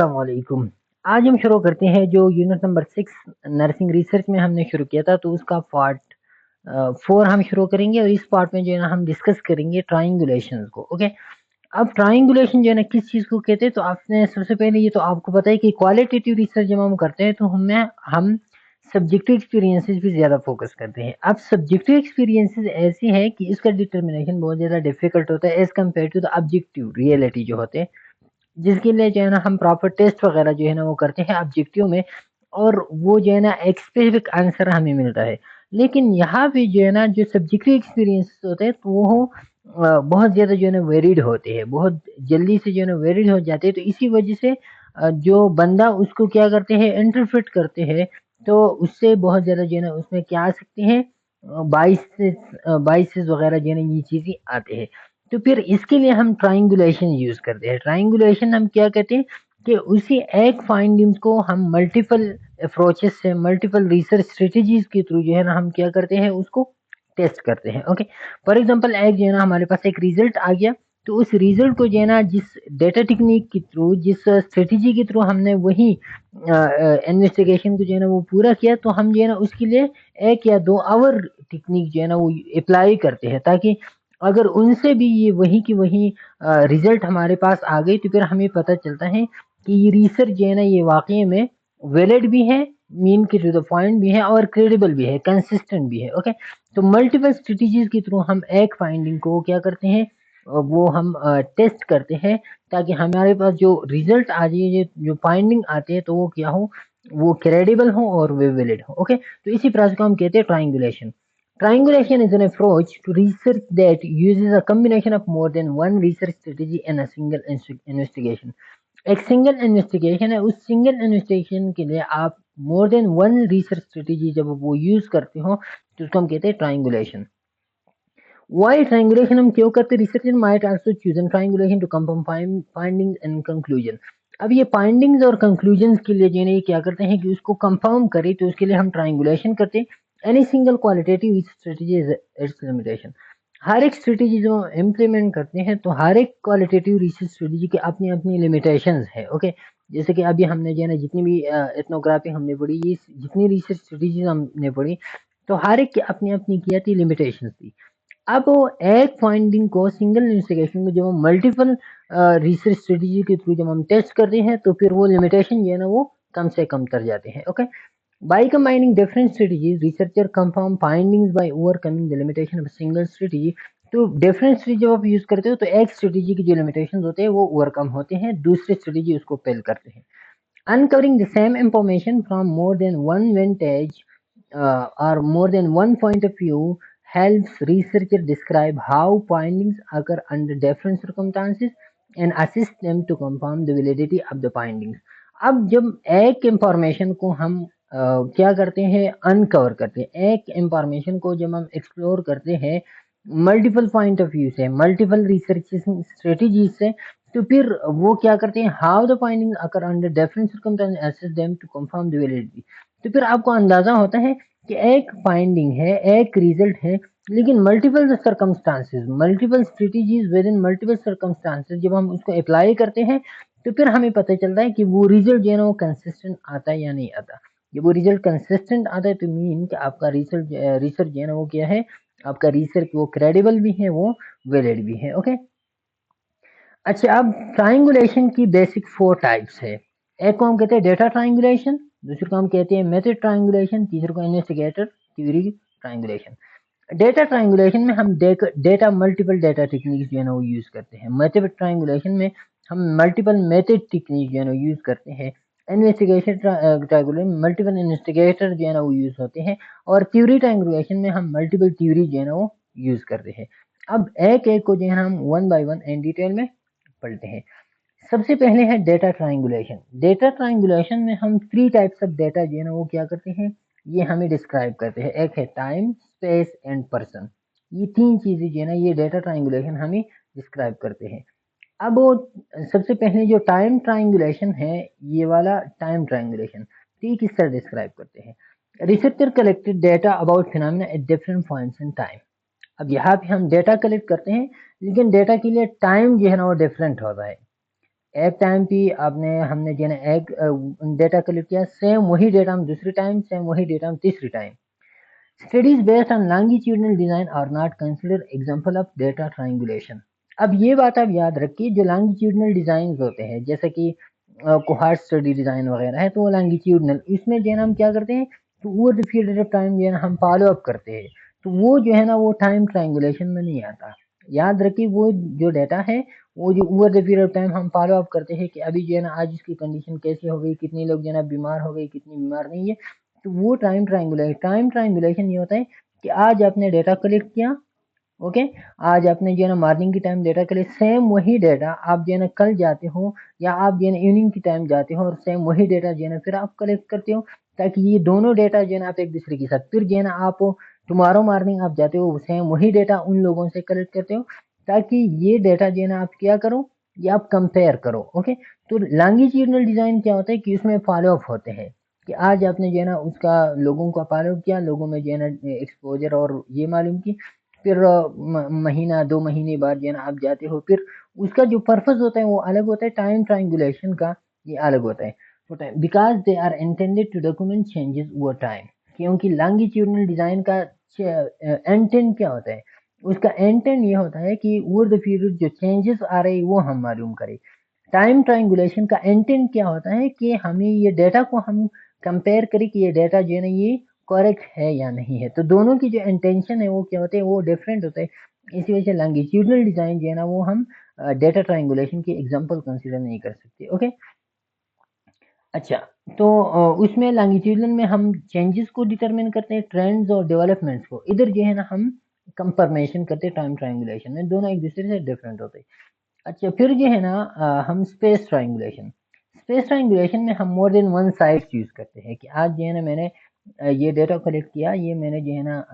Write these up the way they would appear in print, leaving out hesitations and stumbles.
अस्सलामुअलैकुम। आज हम शुरू करते हैं जो यूनिट नंबर 6 नर्सिंग रिसर्च में हमने शुरू किया था, तो उसका पार्ट 4 हम शुरू करेंगे और इस पार्ट में जो है ना हम डिस्कस करेंगे ट्रायंगुलेशन को। ओके, अब ट्रायंगुलेशन जो है ना किस चीज़ को कहते हैं, तो आपने सबसे पहले ये तो आपको पता है कि क्वालिटेटिव रिसर्च जब हम करते हैं तो हम सब्जेक्टिव एक्सपीरियंसेस पे ज़्यादा फोकस करते हैं। अब सब्जेक्टिव एक्सपीरियंसेस ऐसे हैं कि इसका डिटर्मिनेशन बहुत ज़्यादा डिफिकल्ट होता है as compare to the objective reality जो होते हैं, जिसके लिए जो है ना हम प्रॉपर टेस्ट वगैरह जो है ना वो करते हैं ऑब्जेक्टिव में, और वो जो है ना एक स्पेसिफिक आंसर हमें मिलता है। लेकिन यहाँ पे जो है ना जो सब्जेक्टिव एक्सपीरियंस होते हैं तो वो बहुत ज़्यादा जो है ना वेरिड होते हैं, बहुत जल्दी से जो है ना वेरिड हो जाते हैं। तो इसी वजह से जो बंदा उसको क्या करते हैं, इंटरप्रेट करते हैं, तो उससे बहुत ज़्यादा जो है ना उसमें क्या आ सकते हैं, बाइसेस वगैरह जो है ना ये चीज़ें आते हैं। तो फिर इसके लिए हम ट्रायंगुलेशन यूज़ करते हैं। ट्रायंगुलेशन हम क्या कहते हैं कि उसी एक फाइंडिंग्स को हम मल्टीपल अप्रोचेस से, मल्टीपल रिसर्च स्ट्रेटजीज के थ्रू जो है ना हम क्या करते हैं, उसको टेस्ट करते हैं। ओके, फॉर एग्जांपल एक जो है ना हमारे पास एक रिजल्ट आ गया, तो उस रिजल्ट को जो है ना जिस डेटा टेक्निक के थ्रू, जिस स्ट्रेटजी के थ्रू हमने वही इन्वेस्टिगेशन को जो है ना वो पूरा किया, तो हम जो है ना उसके लिए 1 या 2 आवर टेक्निक जो है ना वो अप्लाई करते हैं, ताकि अगर उनसे भी ये वही की वही रिजल्ट हमारे पास आ गई, तो फिर हमें पता चलता है कि ये रिसर्च जो है ना ये वाकई में वैलिड भी है, मीन के टू द पॉइंट भी है, और क्रेडिबल भी है, कंसिस्टेंट भी है। ओके, तो मल्टीपल स्ट्रेटजीज के थ्रू हम एक फाइंडिंग को क्या करते हैं, वो हम टेस्ट करते हैं, ताकि हमारे पास जो रिजल्ट आ जाए, जो फाइंडिंग आते हैं, तो वो क्या हो, वो क्रेडिबल हो और वे वैलिड हो। ओके, तो इसी प्रोसेस को हम कहते हैं triangulation. Triangulation is an approach to research that uses a combination of more than one research strategy in a single investigation. एक सिंगल इन्वेस्टिगेशन है, उस सिंगल इन्वेस्टिगेशन के लिए आप मोर देन वन रिसर्च स्ट्रेटेजी जब वो यूज करते हो, तो उसको हम कहते हैं ट्रायंगुलेशन। वाई ट्रायंगुलेशन हम क्यों करते हैं? Researcher might also choose an triangulation to confirm findings and conclusion. अब ये फाइंडिंग्स और कंक्लूजन्स के लिए जो है ये क्या करते हैं कि उसको कंफर्म करें, तो उसके लिए हम ट्रायंगुलेशन करते हैं। Any single qualitative strategy is its limitation. हर एक स्ट्रेटेजी जो इम्प्लीमेंट करते हैं, तो हर एक क्वालिटेटिव रिसर्च स्ट्रेटेजी की अपनी अपनी लिमिटेशंस है। ओके, जैसे कि अभी हमने जो है ना जितनी भी एथनोग्राफी हमने पढ़ी, ये जितनी रिसर्च स्ट्रेटेजीज हमने पढ़ी, तो हर एक की अपनी अपनी क्या थी, लिमिटेशंस थी। अब वो एक फाइंडिंग को, सिंगल इन्वेस्टिगेशन को जब हम मल्टीपल रिसर्च स्ट्रेटेजी के थ्रू जब हम टेस्ट करते हैं, तो फिर वो लिमिटेशन जो है ना वो कम से कम तर जाते हैं। Okay, by combining different strategies researcher confirm findings by overcoming the limitation of single strategy. तो डिफरेंट स्ट्रेटेजी जब आप यूज करते हो, तो एक स्ट्रेटेजी की जो लिमिटेशन होते हैं वो ओवरकम होते हैं, दूसरे स्ट्रेटेजी उसको फेल करते हैं। Uncovering the same information from more than one vantage or more than one point of view helps researchers describe how findings occur under different circumstances and assist them to confirm the validity of the findings. अब जब एक information को हम क्या करते हैं, uncover करते हैं, एक इंफॉर्मेशन को जब हम एक्सप्लोर करते हैं मल्टीपल पॉइंट ऑफ व्यू से, मल्टीपल रिसर्च स्ट्रेटजीज से, तो फिर वो क्या करते हैं, how the finding occur under different circumstances assess them to confirm the validity. तो फिर आपको अंदाजा होता है कि एक फाइंडिंग है, एक रिजल्ट है, लेकिन multiple circumstances, multiple strategies with in multiple circumstances जब हम उसको अप्लाई करते हैं, तो फिर हमें पता चलता है कि वो रिजल्ट जो है ना वो कंसिस्टेंट आता है या नहीं आता। जब वो रिजल्ट कंसिस्टेंट आता है, तो मीन कि आपका रिसर्च रिसर्च जो है ना वो क्या है, आपका रिसर्च वो क्रेडिबल भी है, वो वैलिड भी है। ओके, अच्छा, अब ट्रायंगुलेशन की बेसिक 4 टाइप्स है। एक को हम कहते हैं डेटा ट्रायंगुलेशन, दूसरे को हम कहते हैं मेथड ट्रायंगुलेशन, तीसरे को investigator theory triangulation. Data triangulation में हम डेटा मल्टीपल डेटा टेक्निक्स जो है ना वो यूज करते हैं। मेथड ट्रायंगुलेशन में हम मल्टीपल मेथड टेक्निक जो है ना यूज करते हैं। इन्वेस्टिगेशन ट्रायंगुलेशन मल्टीपल इन्वेस्टिगेटर जो है ना वो यूज होते हैं, और थ्योरी ट्रायंगुलेशन में हम मल्टीपल थ्योरी जो है ना वो यूज करते हैं। अब एक एक को जो है हम one by one in detail में पढ़ते हैं। सबसे पहले है डेटा ट्रायंगुलेशन। डेटा ट्रायंगुलेशन में हम 3 टाइप्स ऑफ डेटा जो है ना वो क्या करते हैं, ये हमें डिस्क्राइब करते हैं। एक है टाइम, स्पेस एंड पर्सन। ये 3 चीजें जो है ना ये डेटा ट्रायंगुलेशन हमें डिस्क्राइब करते हैं। अब वो सबसे पहले जो टाइम ट्रायंगुलेशन है, ये वाला टाइम ट्रायंगुलेशन, तो ये किस तरह डिस्क्राइब करते हैं? Researcher collected data about phenomena at different points in time. अब यहाँ पे हम डेटा कलेक्ट करते हैं, लेकिन डेटा के लिए टाइम जो है ना वो डिफरेंट होता है। एक टाइम पे हमने जो है ना एक डेटा कलेक्ट किया, सेम वही डेटा हम दूसरी टाइम, सेम वही डेटा हम तीसरी time. Studies based on longitudinal design are not consider example of data triangulation. अब ये बात आप याद रखिए, जो लॉन्गिट्यूडनल डिजाइन होते हैं जैसे कि कोहार्ट स्टडी डिजाइन वगैरह है, तो वो लॉन्गिट्यूडनल, इसमें जो है ना हम क्या करते हैं, तो over the period of time जो है ना हम फॉलो अप करते हैं, तो वो जो है ना वो टाइम ट्रायंगुलेशन में नहीं आता। याद रखिए वो जो डेटा है, वो जो over the period of time हम फॉलो अप करते हैं कि अभी जो है ना आज इसकी कंडीशन कैसी हो गई, कितने लोग जो है ना बीमार हो गए, कितनी बीमार नहीं है, तो वो टाइम ट्रायंगुलेशन ये होता है कि आज आपने डेटा कलेक्ट किया, ओके, आज आपने जो है ना मॉर्निंग की टाइम डेटा कलेक्ट, सेम वही डेटा आप जो है ना कल जाते हो या आप जो है ना इवनिंग की टाइम जाते हो और सेम वही डेटा जो है ना फिर आप कलेक्ट करते हो, ताकि ये दोनों डेटा जो है ना आप एक दूसरे के साथ, फिर जो है ना आप टुमारो मॉर्निंग आप जाते हो सेम वही डेटा उन लोगों से कलेक्ट करते हो, ताकि ये डेटा जो है ना आप क्या करो, ये आप कंपेयर करो, ओके। तो लॉन्गिट्यूडनल डिजाइन क्या होता है कि उसमें फॉलो अप होते हैं, कि आज आपने जो है ना उसका लोगों का फॉलो किया, लोगों में जो है ना एक्सपोजर और ये मालूम की, फिर महीना 2 महीने बाद जो है ना आप जाते हो, फिर उसका जो पर्पस होता है वो अलग होता है, टाइम ट्रायंगुलेशन का ये अलग होता है। तो because they are intended to document changes over time, क्योंकि लॉन्गिट्यूडनल डिजाइन का इंटेंट क्या होता है, उसका इंटेंट ये होता है कि ओवर द पीरियड जो चेंजेस आ रहे हैं वो हम मालूम करें। टाइम ट्रायंगुलेशन का इंटेंट क्या होता है कि हमें ये डेटा को हम कंपेयर करें कि ये डेटा जो है ना ये करेक्ट है या नहीं है, तो दोनों की जो इंटेंशन है वो क्या होते हैं, वो डिफरेंट होते हैं। इसी वजह से लॉन्गिट्यूडनल डिजाइन जो है ना वो हम डेटा ट्रायंगुलेशन की एग्जांपल कंसीडर नहीं कर सकते, ओके। अच्छा, तो उसमें लॉन्गिट्यूडनल में हम चेंजेस को डिटरमिन करते हैं, ट्रेंड्स और डेवलपमेंट्स को, इधर जो है ना हम कंफर्मेशन करते हैं, टाइम ट्रायंगुलेशन में दोनों एक दूसरे से डिफरेंट होते हैं। अच्छा, फिर जो है ना हम स्पेस ट्रायंगुलेशन में हम मोर देन वन साइट यूज करते हैं, कि आज जो है ना मैंने ये डेटा कलेक्ट किया, ये मैंने जो है ना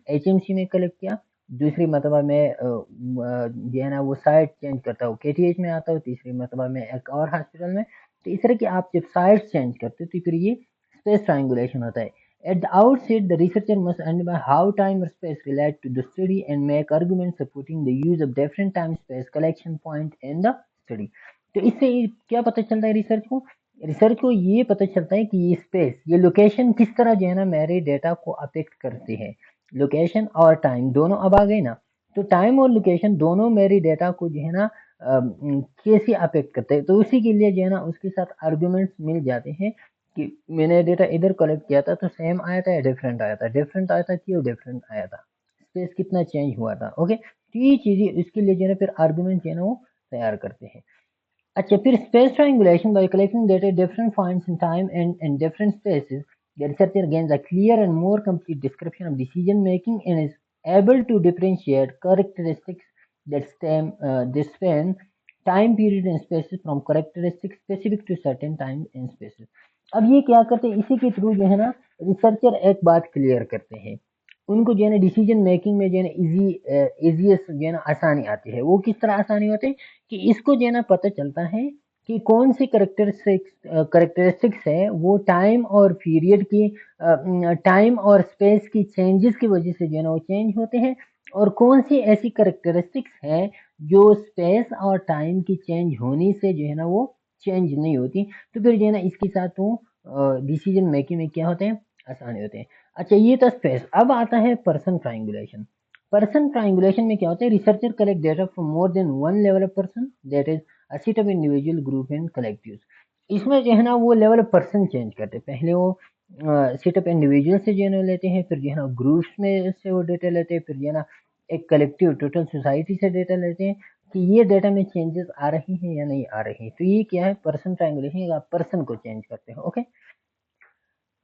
एचएमसी में कलेक्ट किया, दूसरी मरतबा मैं जो है ना वो साइट चेंज करता हूँ, केटीएच में आता हूँ, तीसरी मरतबा में एक और हॉस्पिटल में, तो इस तरह की आप जब साइट चेंज करते हो तो फिर ये स्पेस ट्रायंगुलेशन होता है। At the outset, the researcher must identify how time or space relate to the study and make arguments supporting the use of different time space collection point in the study. तो इससे क्या पता चलता है research को ये पता चलता है कि ये स्पेस, ये लोकेशन किस तरह जो है ना मेरे डेटा को अफेक्ट करते हैं। लोकेशन और टाइम दोनों अब आ गए ना, तो टाइम और लोकेशन दोनों मेरी डेटा को जो है ना कैसे अफेक्ट करते हैं, तो उसी के लिए जो है ना उसके साथ आर्गुमेंट्स मिल जाते हैं कि मैंने डेटा इधर कलेक्ट किया था तो सेम आया था या डिफरेंट आया था, डिफरेंट आया था क्यों डिफरेंट आया था, स्पेस कितना चेंज हुआ था, ओके। तो ये चीजें इसके लिए जो है ना फिर आर्गुमेंट जो है ना वो तैयार करते हैं। अच्छा, फिर space triangulation bye collecting data different points in time and different spaces, the researcher gains a clear and more complete description of decision making and is able to differentiate characteristics that span time period and spaces from characteristics specific to certain time and spaces। अब ये क्या करते हैं, इसी के through जो है ना रिसर्चर एक बात क्लियर करते हैं, उनको जो है ना डिसीजन मेकिंग में जो है ना इजीएस्ट जो है ना आसानी आती है। वो किस तरह आसानी होती है कि इसको जो है ना पता चलता है कि कौन सी करेक्टरिस्टिक्स है वो टाइम और पीरियड की टाइम और स्पेस की चेंजेस की वजह से जो है ना वो चेंज होते हैं, और कौन सी ऐसी करेक्टरिस्टिक्स है जो स्पेस और टाइम की चेंज होने से जो है ना वो चेंज नहीं होती, तो फिर जो है ना इसके साथ वो डिसीजन मेकिंग में क्या होते हैं, आसानी होते हैं। अच्छा, ये तो स्पेस, अब आता है पर्सन ट्रायंगुलेशन। पर्सन ट्रायंगुलेशन में क्या होता है, researcher collect data from more than one level of person, that is a set of individual group and collectives. इसमें जो है ना वो लेवल ऑफ पर्सन चेंज करते हैं, पहले वो सेट ऑफ इंडिविजुअल से जो है ना लेते हैं, फिर जो है ना ग्रुप्स में से वो डेटा लेते हैं, फिर जो है ना एक कलेक्टिव टोटल सोसाइटी से डेटा लेते हैं कि ये डेटा में चेंजेस आ रही हैं या नहीं आ रही, तो ये क्या है पर्सन ट्रायंगुलेशन, आप पर्सन को चेंज करते हो, ओके।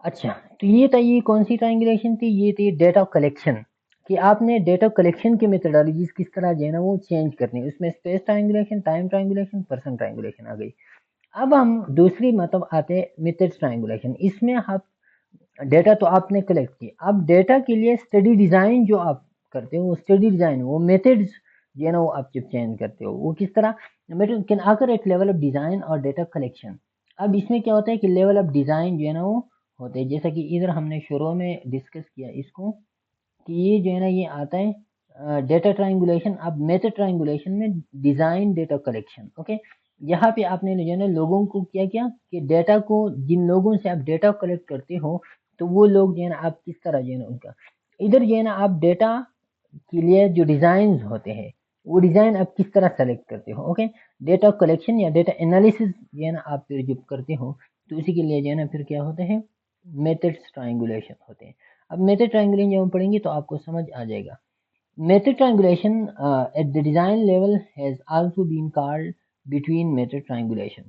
अच्छा, तो ये था, ये कौन सी ट्रायंगुलेशन थी, ये थी डेटा कलेक्शन, कि आपने डेटा कलेक्शन की मेथोडोलॉजीज किस तरह जो है ना वो चेंज करनी है, उसमें space triangulation, time triangulation, person triangulation आ गई। अब हम दूसरी मतलब आते हैं मेथड ट्रायंगुलेशन। इसमें आप डेटा तो आपने कलेक्ट की, अब डेटा के लिए स्टडी डिजाइन जो आप करते हो, वो स्टडी डिजाइन, वो मेथड्स जो है ना वो आप जब चेंज करते हो, वो किस तरह, मेथड कैन आकर एट लेवल ऑफ डिजाइन और डेटा कलेक्शन। अब इसमें क्या होता है कि लेवल ऑफ डिजाइन जो है ना वो होते हैं, जैसा कि इधर हमने शुरू में डिस्कस किया इसको, कि ये जो है ना ये आता है डेटा ट्रायंगुलेशन। अब मेथड ट्रायंगुलेशन में डिजाइन डेटा कलेक्शन, ओके। यहाँ पे आपने जो है ना लोगों को क्या किया कि डेटा को, जिन लोगों से आप डेटा कलेक्ट करते हो तो वो लोग जो है ना आप किस तरह जो है ना उनका, इधर जो है ना आप डेटा के लिए जो डिजाइन होते हैं वो डिजाइन आप किस तरह सेलेक्ट करते हो। ओके, डेटा कलेक्शन या डेटा एनालिसिस जो है ना आप फिर जब करते हो तो इसी के लिए जो है ना फिर क्या होते हैं, मेथड्स ट्रायंगुलेशन होते हैं। अब मेथड ट्रायंगुलेशन जब हम पढ़ेंगे तो आपको समझ आ जाएगा। Method triangulation at the design level has also been called between method triangulation.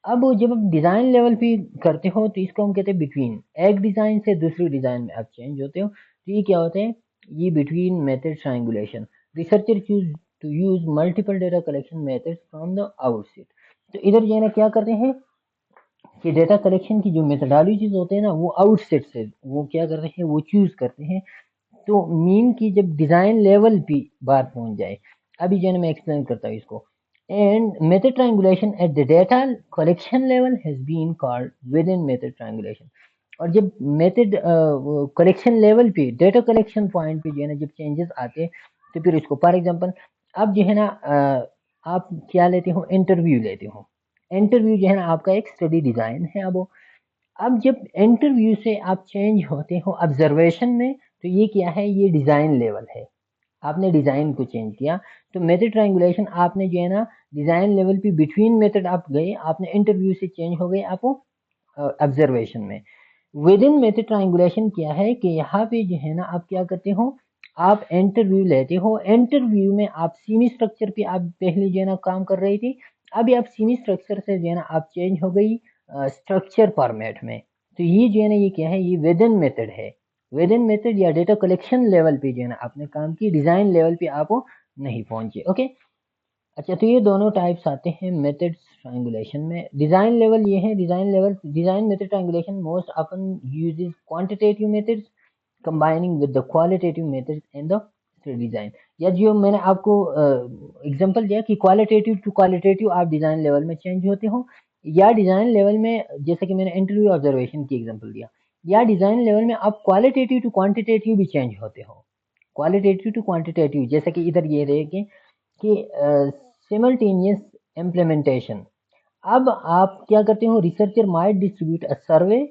अब जब आप डिजाइन लेवल पे करते हो तो इसको हम कहते हैं बिटवीन, एक डिजाइन से दूसरी डिजाइन में आप चेंज होते हो तो ये क्या होते हैं, ये between method triangulation. Researcher choose to use multiple data collection methods from the outset. तो इधर जो है ना क्या करते हैं कि डेटा कलेक्शन की जो मेथडोलॉजीज होते हैं ना वो आउटसेट से वो क्या करते हैं, वो चूज करते हैं। तो मीन की जब डिजाइन लेवल पे बात पहुंच जाए, अभी जो है ना मैं एक्सप्लेन करता हूँ इसको। And method triangulation at the data collection level has been called within method triangulation. और जब मेथड कलेक्शन लेवल पे, डेटा कलेक्शन पॉइंट पे जो है ना जब चेंजेस आते हैं तो फिर इसको फॉर एग्जांपल, अब जो है ना आप क्या लेते हो, इंटरव्यू लेते हो। इंटरव्यू जो है ना आपका एक स्टडी डिजाइन है। अब जब इंटरव्यू से आप चेंज होते हो ऑब्जर्वेशन में तो ये क्या है, ये डिजाइन लेवल है। आपने डिजाइन को चेंज किया तो मेथड ट्रायंगुलेशन आपने जो है ना डिजाइन लेवल पे बिटवीन मेथड आप गए, आपने इंटरव्यू से चेंज हो गए आप ऑब्जर्वेशन में। विद इन मेथड ट्रायंगुलेशन क्या है कि यहाँ पे जो है ना आप क्या करते हो, आप इंटरव्यू लेते हो। इंटरव्यू में आप सीमी स्ट्रक्चर पे आप पहले जो है ना काम कर रही थी, अभी आप सीमी स्ट्रक्चर से जो है ना आप चेंज हो गई स्ट्रक्चर फॉर्मेट में। तो ये जो है ना ये क्या है, ये विद इन मेथड है। विद इन मेथड या डेटा कलेक्शन लेवल पे जो है ना आपने काम की, डिजाइन लेवल पे आप नहीं पहुंचे। ओके, अच्छा तो ये दोनों टाइप्स आते हैं मेथड ट्रायंगुलेशन में। डिजाइन लेवल ये है, design level, design method triangulation most often uses quantitative methods combining with the qualitative methods in the design. या जो मैंने आपको एग्जांपल दिया कि क्वालिटेटिव टू क्वालिटेटिव आप डिजाइन लेवल में चेंज होते हो, या डिजाइन लेवल में जैसे कि मैंने इंटरव्यू ऑब्जर्वेशन की एग्जांपल दिया, या डिजाइन लेवल में आप क्वालिटेटिव टू क्वांटिटेटिव भी चेंज होते हो। क्वालिटेटिव टू क्वांटिटेटिव जैसे कि इधर ये रहे कि सिमल्टेनियस इम्प्लीमेंटेशन। अब आप क्या करते हो, रिसर्चर माइट डिस्ट्रीब्यूट अ सर्वे।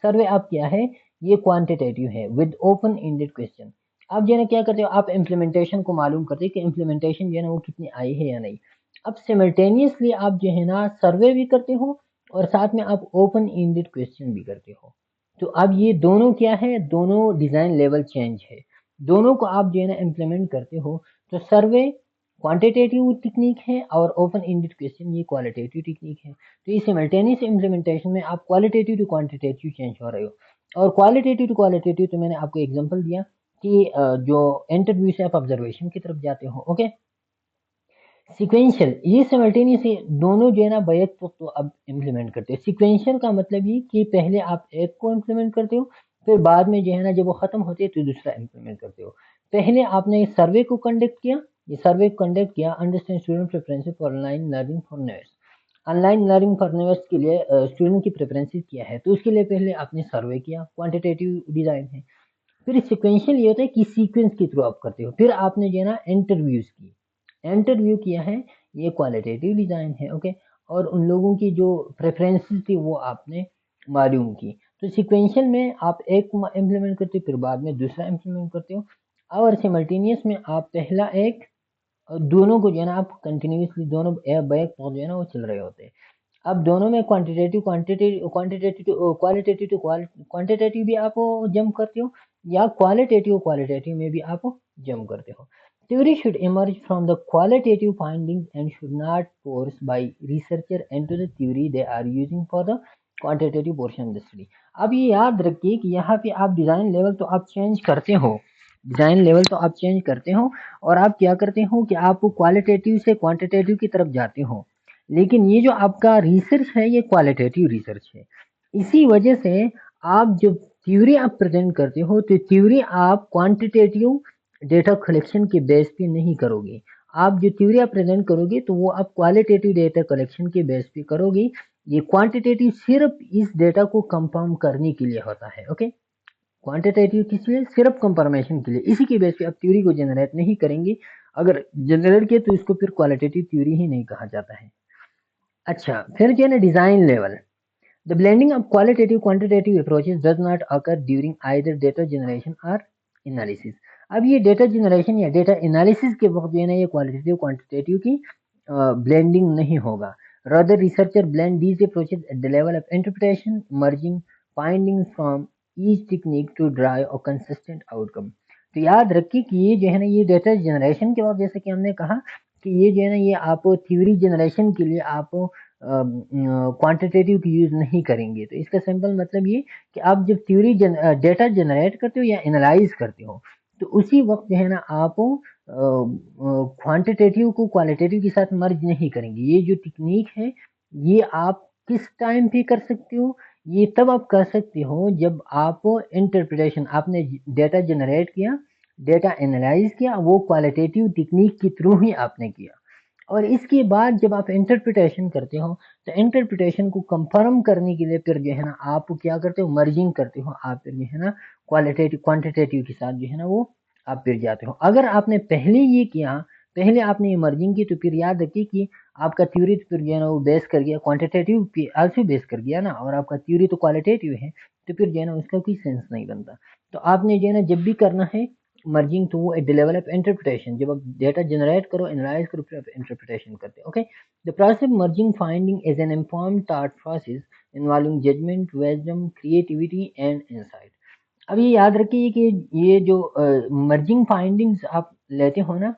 सर्वे आप क्या है, ये क्वांटिटेटिव है विद ओपन एंडेड क्वेश्चन। आप जो है ना क्या करते हो, आप इम्प्लीमेंटेशन को मालूम करते हो कि इम्प्लीमेंटेशन जो है ना वो कितनी आई है या नहीं। अब सिमल्टेनियसली आप जो है ना सर्वे भी करते हो और साथ में आप ओपन एंडेड क्वेश्चन भी करते हो। तो अब ये दोनों क्या है, दोनों डिजाइन लेवल चेंज है, दोनों को आप जो है ना इम्प्लीमेंट करते हो। तो सर्वे क्वांटिटेटिव टेक्निक है और ओपन एंडेड क्वेश्चन ये क्वालिटेटिव टेक्निक है। तो ये सिमल्टेनियस इम्प्लीमेंटेशन में आप क्वालिटेटिव टू क्वांटिटेटिव चेंज हो रहे हो। और क्वालिटेटिव टू क्वालिटेटिव तो मैंने आपको एग्जांपल दिया कि जो इंटरव्यू से आप ऑब्जर्वेशन की तरफ जाते हो। ओके, सिक्वेंशियल, ये सिमल्टेनियस दोनों जो है ना बैक तो अब इम्प्लीमेंट करते हो। सिक्वेंशियल का मतलब ये कि पहले आप एक को इम्प्लीमेंट करते हो, फिर बाद में जो है ना जब वो खत्म होती है तो दूसरा इम्प्लीमेंट करते हो। पहले आपने सर्वे को कंडक्ट किया, ये सर्वे कंडक्ट किया, understand student preferences for online learning for nurse. Online learning for nurse के लिए स्टूडेंट की प्रेफरेंसेस क्या है, तो उसके लिए पहले आपने सर्वे किया, क्वांटिटेटिव डिजाइन है। फिर सिक्वेंशियल ये होता है कि सीक्वेंस के थ्रू आप करते हो, फिर आपने जो है ना इंटरव्यूज की, इंटरव्यू किया है, ये क्वालिटेटिव डिजाइन है। ओके, और उन लोगों की जो प्रेफरेंसेस थी वो आपने मालूम की। तो सिक्वेंशियल में आप एक इम्प्लीमेंट करते हो, फिर बाद में दूसरा इम्प्लीमेंट करते हो। और सिमल्टेनियस में आप पहला एक और दोनों को जो है ना आप कंटिन्यूसली दोनों बैक जो है ना वो चल रहे होते हैं। अब दोनों में quantitative quantitative quantitative qualitative quantitative भी आप जंप करते हो, या क्वालिटेटिव क्वालिटेटिव में भी आप जंप करते हो। Theory should emerge from the qualitative findings and should not force by researcher into the theory they are using for the quantitative portion of the study। अब ये याद रखिए कि यहाँ पे आप डिजाइन लेवल तो आप चेंज करते हो, डिजाइन लेवल तो आप चेंज करते हो और आप क्या करते हो कि आप क्वालिटेटिव से क्वांटिटेटिव की तरफ जाते हो, लेकिन ये जो आपका रिसर्च है ये क्वालिटेटिव रिसर्च है। इसी वजह से आप जब थ्योरी आप प्रेजेंट करते हो तो थ्योरी आप क्वांटिटेटिव डेटा कलेक्शन के बेस पे नहीं करोगे। आप जो थ्योरी आप प्रेजेंट करोगे तो वो आप क्वालिटेटिव डेटा कलेक्शन के बेस पे करोगे। ये क्वांटिटेटिव सिर्फ इस डेटा को कंफर्म करने के लिए होता है। ओके, क्वांटिटेटिव किस लिए, सिर्फ कंफर्मेशन के लिए। इसी के बेस पे आप थ्योरी को जनरेट नहीं करेंगे, अगर जनरेट किए तो इसको फिर क्वालिटेटिव थ्योरी ही नहीं कहा जाता है। अच्छा, फिर जो है ना design level. The blending of qualitative quantitative approaches does not occur during either data generation or analysis. अब ये डेटा जनरेशन या डेटा एनालिसिस के वक्त जो है ना ये क्वालिटेटिव क्वांटिटेटिव की ब्लेंडिंग नहीं होगा. Rather, researcher blend these approaches at the level of interpretation, merging findings from each technique to drive a consistent outcome. तो याद रखिए कि ये जो है ना ये डेटा जनरेशन के वक्त जैसे कि हमने कहा कि ये जो है ना ये आप थ्योरी जनरेशन के लिए आप क्वांटिटेटिव की यूज़ नहीं करेंगे. तो इसका सिंपल मतलब ये कि आप जब थ्योरी डेटा जनरेट करते हो या एनालाइज करते हो तो उसी वक्त जो है ना आप क्वांटिटेटिव को क्वालिटेटिव के साथ मर्ज नहीं करेंगे. ये जो टेक्निक है ये आप किस टाइम पे कर सकते हो, ये तब आप कर सकते हो जब आप इंटरप्रिटेशन आपने डेटा जनरेट किया, डेटा एनालाइज किया, वो क्वालिटेटिव टेक्निक के थ्रू ही आपने किया. और इसके बाद जब आप इंटरप्रिटेशन करते हो तो इंटरप्रिटेशन को कंफर्म करने के लिए फिर जो है ना आप क्या करते हो, मर्जिंग करते हो. आप फिर जो है ना क्वालिटेटिव क्वांटिटेटिव के साथ जो है ना वो आप फिर जाते हो. अगर आपने पहले ये किया, पहले आपने ये मर्जिंग की, तो फिर याद रखिए कि आपका थ्योरी तो फिर जो है ना वो बेस कर गया क्वांटिटेटिव पे, आल्सो बेस कर गया ना, और आपका थ्योरी तो क्वालिटेटिव है, तो फिर जो है ना उसका कोई सेंस नहीं बनता. तो आपने जो है ना जब भी करना है merging to at the level of interpretation, जब आप डेटा जनरेट करो, एनालाइज करो, फिर आप इंटरप्रिटेशन करते हो. Okay, the process merging finding is an informed thought process involving judgement, wisdom, creativity and insight. अब ये याद रखिए कि ये जो मर्जिंग फाइंडिंग्स आप लेते हो ना,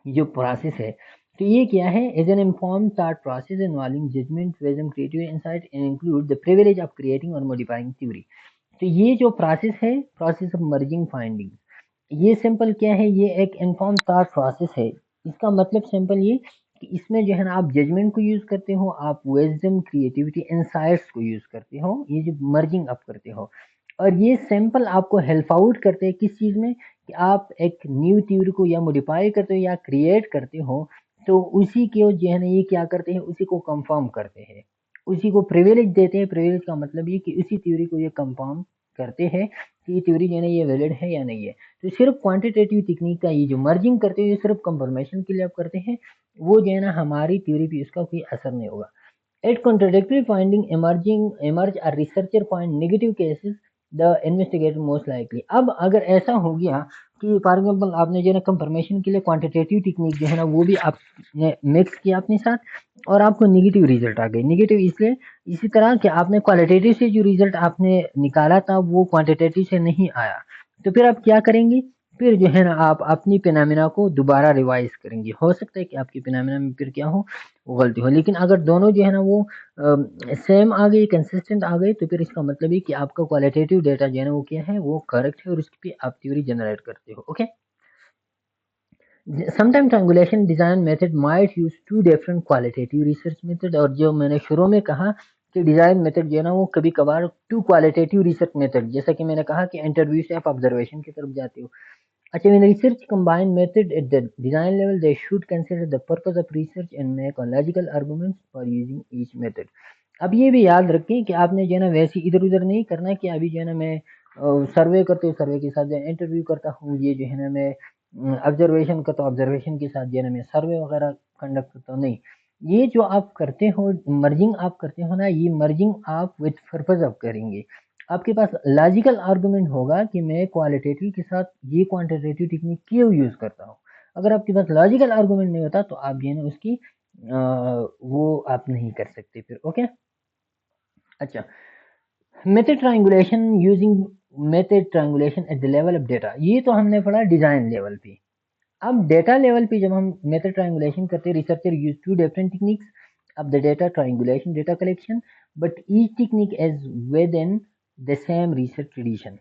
ये जो प्रोसेस है, तो ये क्या है, is an informed thought process involving judgement, wisdom, creativity, insight and include the privilege of creating और मॉडिफाइंग थ्योरी. तो ये जो प्रोसेस है, प्रोसेस ऑफ मर्जिंग फाइंडिंग, ये सिंपल क्या है, ये एक इन्फॉर्म थॉट प्रोसेस है. इसका मतलब सिंपल ये कि इसमें जो है ना आप जजमेंट को यूज करते हो, आप विजडम, क्रिएटिविटी, इंसाइट्स को यूज करते हो, ये जो मर्जिंग आप करते हो. और ये सिंपल आपको हेल्प आउट करते हैं किस चीज में, कि आप एक न्यू थ्योरी को या मॉडिफाई करते हो या क्रिएट करते हो, तो उसी के जो है ना ये क्या करते हैं, उसी को कंफर्म करते हैं, उसी को प्रिविलेज देते हैं. प्रिविलेज का मतलब ये कि उसी थ्योरी को ये कंफर्म करते हैं कि ये थ्योरी जो है ना ये वैलिड है या नहीं है. तो सिर्फ क्वांटिटेटिव टेक्निक का ये जो मर्जिंग करते हो ये सिर्फ कंफर्मेशन के लिए आप करते हैं, वो जो है ना हमारी थ्योरी पे इसका कोई असर नहीं होगा. At contradictory finding emerge a researcher find negative cases the investigator most likely. अब अगर ऐसा हो गया कि फॉर एग्जाम्पल आपने जो है ना कंफर्मेशन के लिए क्वांटिटेटिव टेक्निक जो है ना वो भी आपने मिक्स किया अपने साथ और आपको नेगेटिव रिजल्ट आ गए. नेगेटिव इसलिए इसी तरह कि आपने क्वालिटेटिव से जो रिजल्ट आपने निकाला था वो क्वांटिटेटिव से नहीं आया, तो फिर आप क्या करेंगे, फिर जो है ना आप अपनी फिनोमेना को दोबारा रिवाइज करेंगे. हो सकता है कि आपकी फिनोमेना में फिर क्या हो, वो गलती हो. लेकिन अगर दोनों जो है ना वो सेम आ गई, कंसिस्टेंट आ गई, तो फिर इसका मतलब है कि आपका क्वालिटेटिव डेटा जो है ना वो क्या है, वो करेक्ट है और उसकी पे आप थ्योरी जनरेट करते हो. Okay, sometime triangulation design method might use two different qualitative research method. और जो मैंने शुरू में कहा कि डिजाइन मेथड जो है ना वो कभी कभार टू क्वालिटेटिव रिसर्च मेथड, जैसा कि मैंने कहा कि इंटरव्यू से आप ऑब्जर्वेशन की तरफ जाते हो. अच्छा, when research combine method at the design level, they should consider the purpose of research and make a logical arguments for using each method. अब ये भी याद रखें कि आपने जो है ना वैसे इधर उधर नहीं करना कि अभी जो है ना मैं सर्वे करते हूँ, सर्वे के साथ जो इंटरव्यू करता हूँ, ये जो है ना मैं ऑब्जर्वेशन करता हूँ, ऑब्जर्वेशन के साथ जो है ना मैं सर्वे वगैरह कंडक्ट करता हूँ. नहीं, ये जो आप करते हो मर्जिंग आप करते हो ना, ये मर्जिंग आप विथ पर्पज ऑफ करेंगे. आपके पास लॉजिकल आर्गुमेंट होगा कि मैं क्वालिटेटिव के साथ ये क्वांटिटेटिव टेक्निक क्यों यूज करता हूँ. अगर आपके पास लॉजिकल आर्गुमेंट नहीं होता तो आप जो है ना उसकी वो आप नहीं कर सकते फिर. ओके, अच्छा, method triangulation using method triangulation at the level of data, ये तो हमने पढ़ा डिजाइन लेवल पे. अब डेटा लेवल पे जब हम मेथड ट्रायंगुलेशन करते हैं, researcher use two different techniques of the data triangulation, data collection, but each technique is within the same research tradition.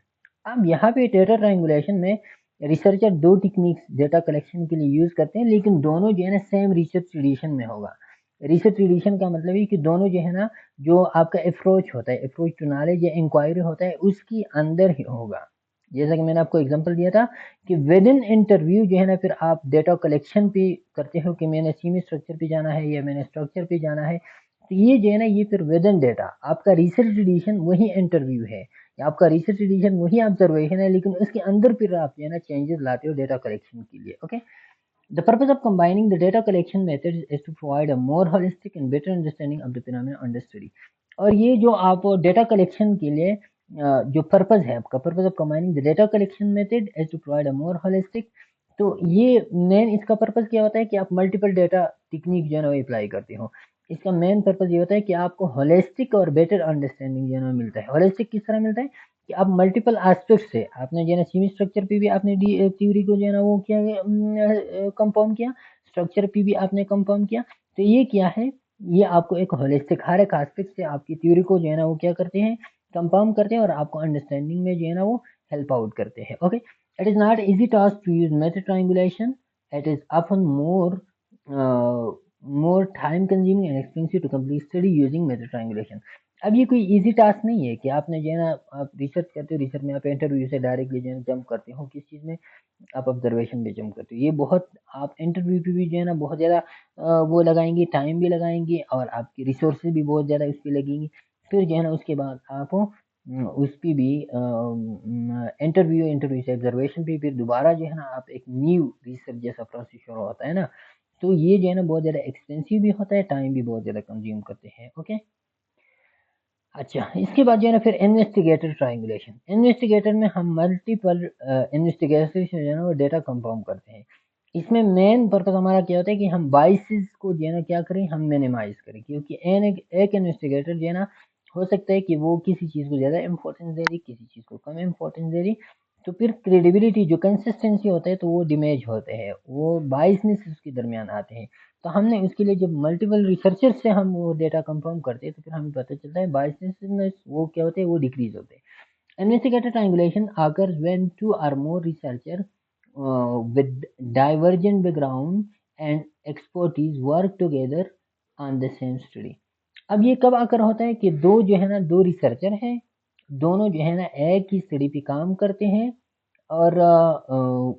अब यहाँ पे डेटा ट्रायंगुलेशन में रिसर्चर दो टेक्निक्स डेटा कलेक्शन के लिए यूज करते हैं, लेकिन दोनों जो है ना सेम रिसर्च ट्रेडिशन में होगा. रिसर्च ट्रेडिशन का मतलब है कि दोनों जो है ना जो आपका अप्रोच होता है, अप्रोच टू नॉलेज या इंक्वायरी होता है, उसकी अंदर ही होगा. जैसा कि मैंने आपको एग्जांपल दिया था कि विद इन इंटरव्यू जो है ना फिर आप डेटा कलेक्शन पे करते हो कि मैंने सीमी स्ट्रक्चर पे जाना है या मैंने स्ट्रक्चर पे जाना है, तो ये जो है ना ये फिर विद इन डेटा आपका रिसर्च एडिशन वही इंटरव्यू है या आपका रिसर्च एडिशन वही ऑब्जर्वेशन है, लेकिन उसके अंदर फिर आप जो है ना चेंजेस लाते हो डेटा कलेक्शन के लिए. Okay, The purpose of combining the data collection methods is to provide a more holistic and better understanding of the phenomena under study. और ये जो आप डेटा कलेक्शन के लिए जो पर्पस है आपका, purpose of combining the data collection method is to provide a more holistic, तो ये मेन इसका पर्पस क्या होता है कि आप मल्टीपल डेटा टेक्निक जो है ना अप्लाई करते हो। इसका मेन पर्पस ये होता है कि आपको होलिस्टिक और बेटर अंडरस्टैंडिंग जो है ना मिलता है। होलिस्टिक किस तरह मिलता है कि आप मल्टीपल एस्पेक्ट से, आपने जो है ना सीमी स्ट्रक्चर पे भी आपने थ्योरी को जो है ना वो क्या कंफर्म किया, स्ट्रक्चर पे भी आपने कंफर्म किया, तो ये क्या है, ये आपको एक होलिस्टिक हर एक एस्पेक्ट से आपकी थ्योरी को जो है ना वो क्या करते हैं, कंफर्म करते हैं और आपको अंडरस्टैंडिंग में जो है ना वो हेल्प आउट करते हैं। Okay, it is not easy task to use method triangulation, it is often more time consuming and expensive to complete study using method triangulation। अब ये कोई इजी टास्क नहीं है कि आपने जो है ना, आप रिसर्च करते हो, रिसर्च में आप इंटरव्यू से डायरेक्टली जो है जंप करते हो किस चीज़ में, आप ऑब्जर्वेशन पे जंप करते हो। ये बहुत, आप इंटरव्यू पे भी जो है ना बहुत ज़्यादा वो लगाएंगे, टाइम भी लगाएंगे और आपकी रिसोर्सेज भी बहुत ज़्यादा उस पर लगेंगी। फिर जो है ना उसके बाद आप उस पर भी इंटरव्यू से ऑब्जर्वेशन पे फिर दोबारा जो है ना आप एक न्यू रिसर्च जैसा प्रोसेस शुरू होता है ना, तो ये जो है ना बहुत ज़्यादा एक्सपेंसिव भी होता है, टाइम भी बहुत ज़्यादा कंज्यूम करते हैं। ओके, अच्छा, इसके बाद जो है ना फिर इन्वेस्टिगेटर ट्रायंगुलेशन। इन्वेस्टिगेटर में हम मल्टीपल इन्वेस्टिगेशन से जो है ना वो डेटा कंफर्म करते हैं। इसमें मेन पर्पस हमारा क्या होता है कि हम बाइसेस को जो है ना क्या करें, हम मिनिमाइज करें, क्योंकि एक इन्वेस्टिगेटर जो है ना हो सकता है कि वो किसी चीज़ को ज़्यादा इंपॉर्टेंस दे रही, किसी चीज़ को कम इंपॉर्टेंस दे रही, तो फिर क्रेडिबिलिटी जो कंसिस्टेंसी होता है तो वो डिमेज होते हैं, वो बाइसनेस उसके दरमियान आते हैं। तो हमने उसके लिए जब मल्टीपल रिसर्चर से हम वो डेटा कंफर्म करते हैं तो फिर हमें पता चलता है बायसनेस वो क्या होते हैं, वो डिक्रीज होते हैं। इन्वेस्टिगेटर ट्रायंगुलेशन अगर व्हेन टू और more researcher with divergent background and expertise work together on the same study. अब ये कब आकर होता है कि दो जो है ना, दो रिसर्चर हैं, दोनों जो है ना एक ही स्टडी पे काम करते हैं और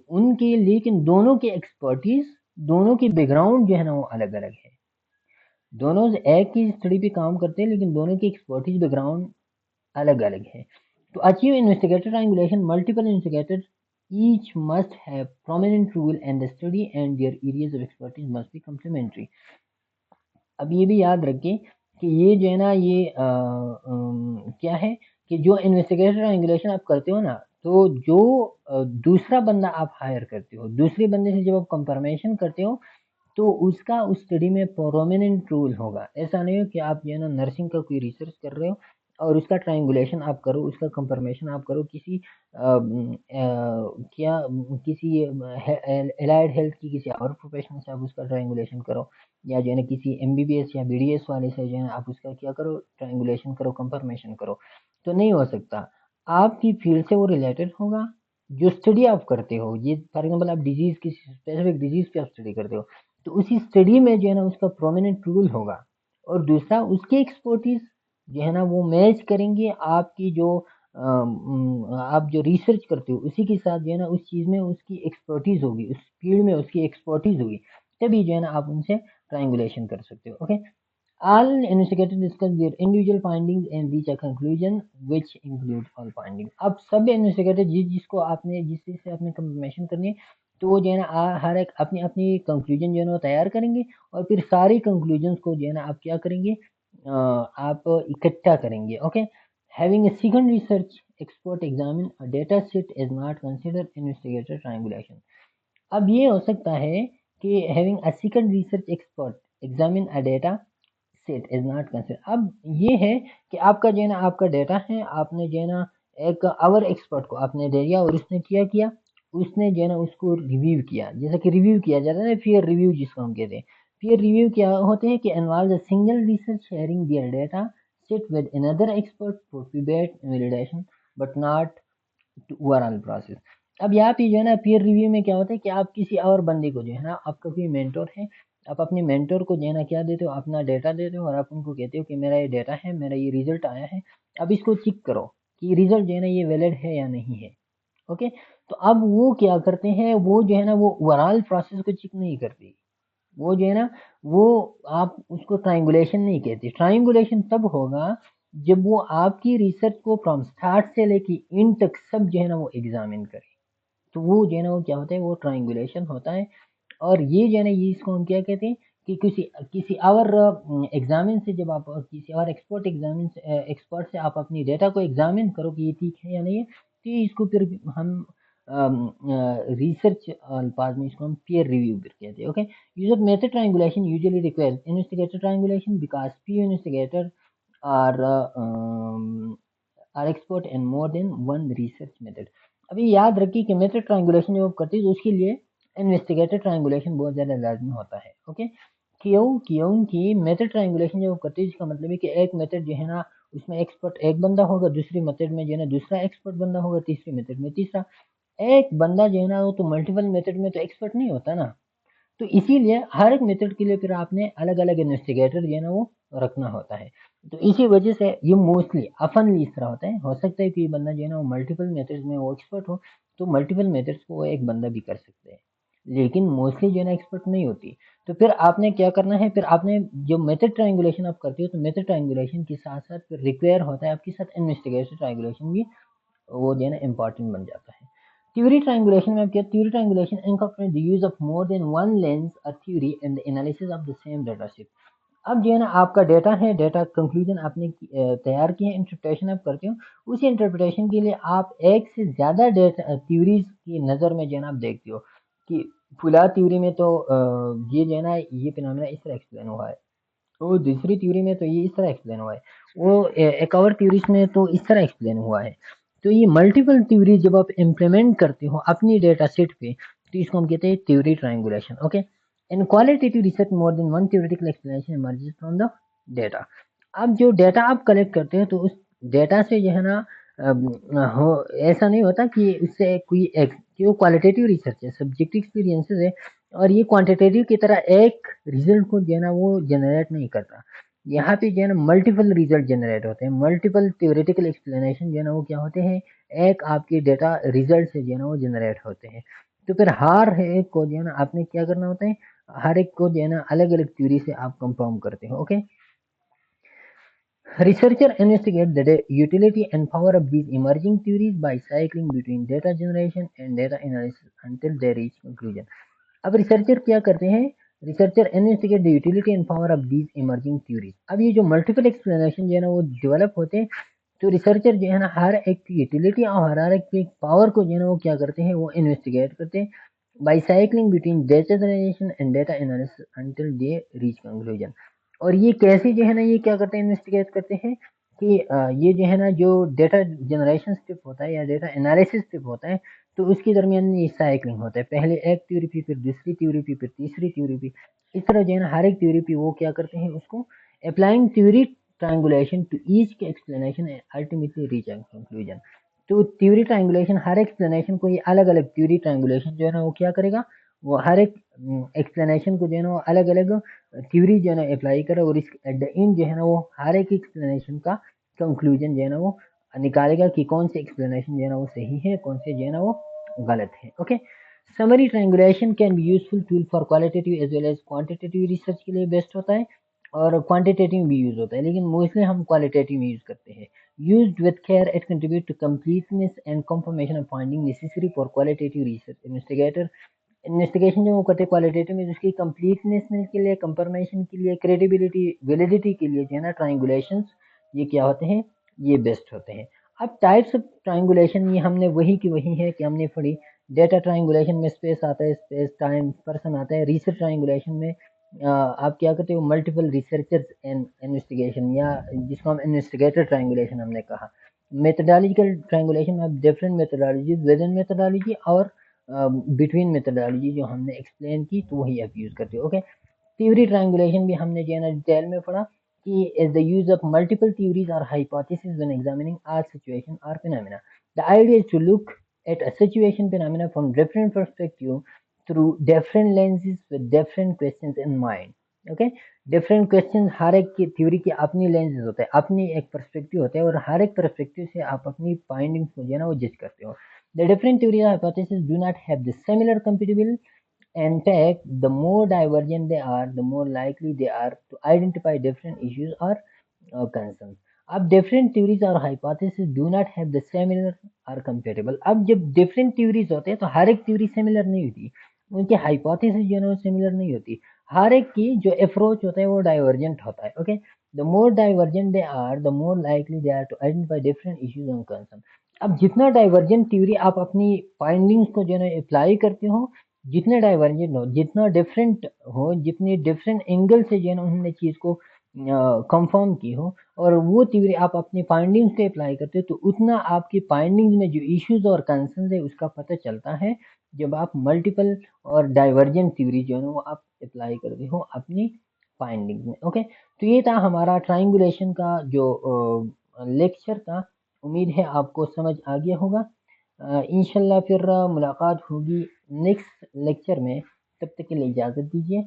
उनके लेकिन दोनों के एक्सपर्टीज, दोनों की बैकग्राउंड जो है ना वो अलग अलग है। दोनों एक ही स्टडी पे काम करते हैं लेकिन दोनों की एक्सपर्टीज बैकग्राउंड अलग अलग है। To achieve investigator triangulation, multiple investigators each must have prominent role in the study and their areas of expertise must be complementary। अब ये भी याद रखें कि ये जो है ना ये क्या है कि जो इन्वेस्टिगेशन ट्रायंगुलेशन आप करते हो ना, तो जो दूसरा बंदा आप हायर करते हो, दूसरे बंदे से जब आप कंफर्मेशन करते हो तो उसका उस स्टडी में प्रोमिनेंट रोल होगा। ऐसा नहीं हो कि आप जो है ना नर्सिंग का कोई रिसर्च कर रहे हो और उसका ट्रायंगुलेशन आप करो, उसका कंफर्मेशन आप करो किसी क्या किसी एलाइड हेल्थ की किसी और प्रोफेशनल से आप उसका ट्रायंगुलेशन करो, या जो है ना किसी एमबीबीएस या बीडीएस वाले से जो है ना आप उसका क्या करो, ट्रायंगुलेशन करो, कंफर्मेशन करो, तो नहीं हो सकता। आपकी फील्ड से वो रिलेटेड होगा, जो स्टडी आप करते हो, ये फॉर एग्जाम्पल आप डिजीज, किसी स्पेसिफिक डिजीज पे आप स्टडी करते हो, तो उसी स्टडी में जो है ना उसका प्रोमिनेंट रोल होगा। और दूसरा उसके एक्सपर्टीज जो है ना वो मैच करेंगे आपकी जो आप जो रिसर्च करते हो उसी के साथ, जो है ना उस चीज़ में उसकी एक्सपर्टीज होगी, उस फील्ड में उसकी एक्सपर्टीज होगी, तभी जो है ना आप उनसे ट्रायंगुलेशन कर सकते हो। Okay, all investigators discuss their individual findings and reach a conclusion which include all findings। अब सब इन्वेस्टिगेटर जिसको आपने, जिस चीज़ से आपने कंफर्मेशन करनी है, तो वो जो है ना हर एक अपनी अपनी कंक्लूजन जो है ना वो तैयार करेंगे और फिर सारी कंक्लूजन्स को जो है ना आप क्या करेंगे, आप इकट्ठा करेंगे। Okay, having a second research expert examine a data set is not consider investigator triangulation. अब ये हो सकता है कि having a second research expert examine a data set is not consider. अब ये है कि आपका जो है ना, आपका डेटा है, आपने जो है ना एक आवर एक्सपर्ट को आपने दे दिया और उसने क्या किया, उसने जो है ना उसको रिव्यू किया, जैसा कि रिव्यू किया जाता है ना, पीयर रिव्यू जिसको हम कहते हैं। पीयर रिव्यू क्या होते हैं कि involve a single research sharing their data set with another expert for feedback validation but not to overall process. अब यहाँ पे जो है ना पीयर रिव्यू में क्या होता है कि आप किसी और बंदे को जो है ना, आपका कोई मेंटोर है, आप अपने मेंटोर को जो है ना क्या देते हो, अपना डेटा देते हो और आप उनको कहते हो कि मेरा ये डेटा है, मेरा ये रिजल्ट आया है, अब इसको चेक करो कि रिजल्ट जो है ना ये वैलिड है या नहीं है। ओके, तो अब वो क्या करते हैं, वो जो है ना वो ओवरऑल प्रोसेस को चेक नहीं करते, वो जो है ना वो, आप उसको ट्रायंगुलेशन नहीं कहते। ट्रायंगुलेशन तब होगा जब वो आपकी रिसर्च को फ्रॉम स्टार्ट से लेके इन तक सब जो है ना वो एग्जामिन करे, तो वो जो है ना वो क्या होता है, वो ट्रायंगुलेशन होता है। और ये जो है ना, ये इसको हम क्या कहते हैं कि किसी किसी और एग्जामिन से, जब आप किसी और एक्सपर्ट से आप अपनी डेटा को एग्जामिन करो कि ये ठीक है या नहीं है, तो इसको फिर हम रिसर्च अल्फाज में इसको हम peer review भी कहते हैं. Okay, use of method triangulation usually requires investigator triangulation because few investigators are expert in more than one research method. अभी याद रखिए कि मेथड ट्रायंगुलेशन जब आप करते हैं तो उसके लिए इन्वेस्टिगेटर ट्रायंगुलेशन बहुत ज़्यादा लाजमी होता है. ओके, क्योंकि मेथड ट्रायंगुलेशन जब आप करते हैं इसका मतलब है कि एक मेथड जो है ना, उसमें एक्सपर्ट एक बंदा होगा, दूसरी मेथड में जो है ना दूसरा एक्सपर्ट बंदा होगा, तीसरी मेथड में तीसरा. एक बंदा जो है ना वो तो मल्टीपल मेथड में तो एक्सपर्ट नहीं होता ना. तो इसीलिए हर एक मेथड के लिए फिर आपने अलग अलग इन्वेस्टिगेटर जो है ना वो रखना होता है. तो इसी वजह से ये मोस्टली अफनली इस तरह होता है. हो सकता है कि ये बंदा जो है ना वो मल्टीपल मेथड्स में वो एक्सपर्ट हो, तो मल्टीपल मेथड्स को वो एक बंदा भी कर सकते हैं, लेकिन मोस्टली जो है ना एक्सपर्ट नहीं होती. तो फिर आपने क्या करना है, फिर आपने जो मेथड ट्रायंगुलेशन आप करते हो, तो मेथड ट्रायंगुलेशन के साथ साथ फिर रिक्वायर होता है आपके साथ इन्वेस्टिगेशन ट्रायंगुलेशन भी, वो जो है ना इम्पॉर्टेंट बन जाता है. थ्योरी ट्रायंगुलेशन में क्या, theory triangulation incorporate the use of more than one lens और theory in the analysis of the same data set. अब जो है ना आपका डेटा है, डेटा कंक्लूजन आपने तैयार किया, इंटरप्रिटेशन आप करते हो, उसी इंटरप्रिटेशन के लिए आप एक से ज़्यादा डेटा थ्योरीज की नज़र में जो है ना आप देखते हो कि फुला थ्योरी में तो ये जो है ना ये फिनोमेना इस तरह एक्सप्लेन हुआ है, वो दूसरी थ्योरी में तो ये इस तरह एक्सप्लेन हुआ है, वो एक और थ्योरीज में तो इस तरह एक्सप्लेन हुआ है. तो ये मल्टीपल थ्योरी जब आप इम्प्लीमेंट करते हो अपनी डेटा सेट पे, तो इसको हम कहते हैं theory triangulation. Okay, in qualitative research more than one theoretical explanation emerges from the data. अब जो डेटा आप कलेक्ट करते हो तो उस डेटा से जो है ना हो ऐसा नहीं होता कि उससे कोई कि वो क्वालिटेटिव रिसर्च है, सब्जेक्टिव एक्सपीरियंसेस है, और ये क्वांटिटेटिव की तरह एक रिजल्ट को जो है ना वो जनरेट नहीं करता. यहाँ पे जो है ना मल्टीपल रिजल्ट जनरेट होते हैं, मल्टीपल थ्योरेटिकल एक्सप्लेनेशन जो है ना वो क्या होते हैं, एक आपके डेटा रिजल्ट से जो है ना वो जनरेट होते हैं. तो फिर हर एक को जो है ना आपने क्या करना होता है, हर एक को जो है ना अलग अलग थ्योरी से आप कंफर्म करते हो. Okay, researcher investigate the utility and power of these emerging theories by cycling between data generation and data analysis until they reach conclusion. अब रिसर्चर क्या करते हैं, researcher investigate the utility and power of these emerging theories. अब ये जो multiple explanation जो है ना वो डेवलप होते हैं, तो रिसर्चर जो है ना हर एक की यूटिलिटी और हर एक की पावर को जो है ना वो क्या करते हैं, वो इन्वेस्टिगेट करते हैं by cycling between data generation and data analysis until they reach conclusion. और ये कैसे जो है ना ये क्या करते हैं, इन्वेस्टिगेट करते हैं कि ये जो है ना जो डेटा जनरेशन स्टेप होता है या डेटा एनालिसिस स्टेप होता है, तो उसके दरमियान ये साइक्लिंग होता है, पहले एक थ्योरी पे, फिर दूसरी थ्योरी पे, फिर तीसरी थ्योरी पे. इस तरह जो है ना हर एक थ्योरी पे वो क्या करते हैं, उसको applying theory triangulation to each के explanation and ultimately reach an conclusion. तो थ्योरी ट्रायंगुलेशन हर एक्सप्लेनेशन को ये अलग अलग थ्योरी ट्रायंगुलेशन जो है ना वो क्या करेगा, वो हर एक एक्सप्लेनेशन को जो है ना वो अलग अलग थ्योरी जो है ना अप्लाई करे, और इस एट द एंड जो है ना वो हर एक एक्सप्लेनेशन का कंक्लूजन जो है ना वो निकालेगा कि कौन से एक्सप्लेनेशन जो है ना वो सही है, कौन से जो है ना वो गलत है. Okay, summary triangulation can be useful tool for qualitative as well as quantitative research के लिए बेस्ट होता है, और क्वांटिटेटिव भी यूज होता है, लेकिन मोस्टली हम क्वालिटेटिव यूज करते हैं. Used with care it contribute to completeness and confirmation of finding necessary for qualitative research. Investigator investigation जो वो करते हैं क्वालिटेटिव में, उसकी कंप्लीटनेस के लिए, कंफर्मेशन के लिए, क्रेडिबिलिटी वैलिडिटी के लिए जो है ना ट्रायंगुलेशंस ये क्या होते हैं, ये बेस्ट होते हैं. अब टाइप्स ऑफ ट्रायंगुलेशन ये हमने वही की वही है कि हमने पढ़ी. डेटा ट्रायंगुलेशन में स्पेस आता है, स्पेस टाइम पर्सन आता है. रिसर्च ट्रायंगुलेशन में आप क्या करते हो, मल्टीपल रिसर्चर्स एंड इन्वेस्टिगेशन, या जिसको हम इन्वेस्टिगेटर ट्रायंगुलेशन हमने कहा. मेथडोलॉजिकल ट्रायंगुलेशन में आप different methodologies with in methodology और बिटवीन मेथडोलॉजी जो हमने एक्सप्लेन की, तो वही आप यूज करते हो. ओके, थ्योरी ट्रायंगुलेशन भी हमने जो है ना डिटेल में पढ़ा कि is the use of multiple theories और hypothesis when examining our situation और phenomena. The idea is to look at a situation phenomena from different perspective through different lenses with different questions in mind. Okay, different question, हर एक की theory की अपनी lenses होते हैं, अपनी एक पर्सपेक्टिव होता है, और हर एक पर्सपेक्टिव से आप अपनी फाइंडिंग्स को जो है ना वो जज करते हो. The different theories or hypotheses do not have the similar compatible. In fact, the more divergent they are, the more likely they are to identify different issues or concerns. अब डिफरेंट थ्योरीज और hypothesis do not have the similar और compatible. अब जब different theories होते हैं तो हर एक theory similar नहीं होती, उनकी हाइपोथेसिस जो है ना वो सिमिलर नहीं होती। हर एक की जो अप्रोच होता है वो डाइवर्जेंट होता है। Okay, the more divergent they are the more likely they are to identify different issues and concern. अब जितना डाइवर्जेंट थ्योरी आप अपनी फाइंडिंग्स को जो है ना अप्लाई करते हो, जितने डाइवर्जेंट हो, जितना डिफरेंट हो, जितनी डिफरेंट एंगल से जो है ना उन्होंने चीज़ को कंफर्म की हो, और वो थ्योरी आप अपनी फाइंडिंग्स पे अप्लाई करते हो, तो उतना आपकी फाइंडिंग्स में जो इश्यूज और कंसर्न है उसका पता चलता है, जब आप मल्टीपल और डाइवर्जेंट थ्योरी जो है ना वो आप अप्लाई करते हो अपनी फाइंडिंग्स में। ओके, तो ये था हमारा ट्राइंगुलेशन का जो लेक्चर था। उम्मीद है आपको समझ आ गया होगा। इंशाल्लाह फिर मुलाकात होगी नेक्स्ट लेक्चर में। तब तक के लिए इजाज़त दीजिए।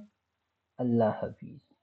अल्लाह हाफिज़।